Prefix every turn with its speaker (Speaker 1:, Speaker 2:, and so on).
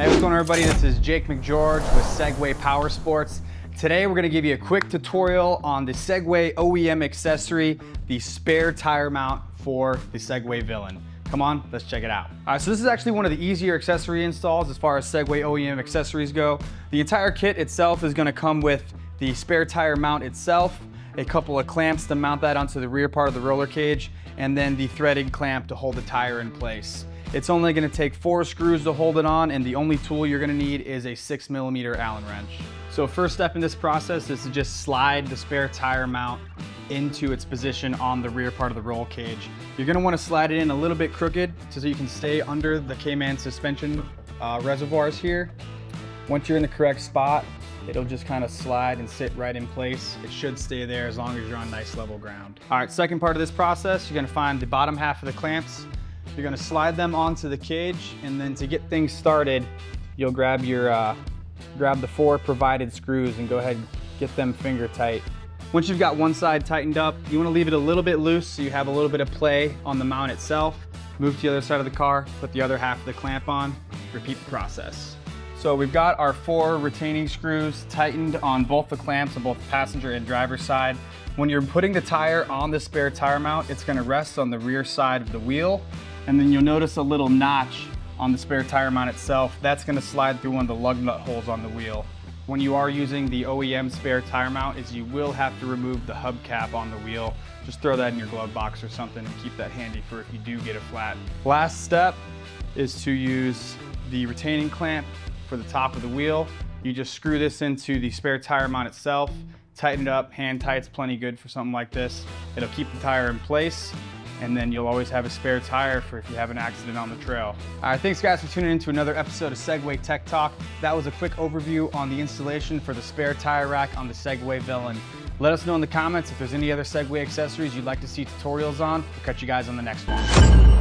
Speaker 1: Hey, what's going on, everybody? This is Jake McGeorge with Segway Powersports. Today we're going to give you a quick tutorial on the Segway OEM accessory, the spare tire mount for the Segway Villain. Come on, let's check it out. All right, so this is actually one of the easier accessory installs as far as Segway OEM accessories go. The entire kit itself is going to come with the spare tire mount itself, a couple of clamps to mount that onto the rear part of the roller cage, and then the threaded clamp to hold the tire in place. It's only going to take 4 screws to hold it on, and the only tool you're going to need is a 6mm Allen wrench. So first step in this process is to just slide the spare tire mount into its position on the rear part of the roll cage. You're going to want to slide it in a little bit crooked so you can stay under the K-Man suspension reservoirs here. Once you're in the correct spot, it'll just kind of slide and sit right in place. It should stay there as long as you're on nice level ground. All right, second part of this process, you're going to find the bottom half of the clamps. You're going to slide them onto the cage, and then to get things started, you'll grab your grab the 4 provided screws and go ahead and get them finger tight. Once you've got one side tightened up, you want to leave it a little bit loose so you have a little bit of play on the mount itself. Move to the other side of the car, put the other half of the clamp on, repeat the process. So we've got our 4 retaining screws tightened on both the clamps on both the passenger and driver side. When you're putting the tire on the spare tire mount, it's going to rest on the rear side of the wheel, and then you'll notice a little notch on the spare tire mount itself. That's going to slide through one of the lug nut holes on the wheel. When you are using the OEM spare tire mount, you will have to remove the hubcap on the wheel. Just throw that in your glove box or something and keep that handy for if you do get a flat. Last step is to use the retaining clamp for the top of the wheel. You just screw this into the spare tire mount itself, tighten it up. Hand tight's plenty good for something like this. It'll keep the tire in place, and then you'll always have a spare tire for if you have an accident on the trail. All right, thanks guys for tuning in to another episode of Segway Tech Talk. That was a quick overview on the installation for the spare tire rack on the Segway Villain. Let us know in the comments if there's any other Segway accessories you'd like to see tutorials on. We'll catch you guys on the next one.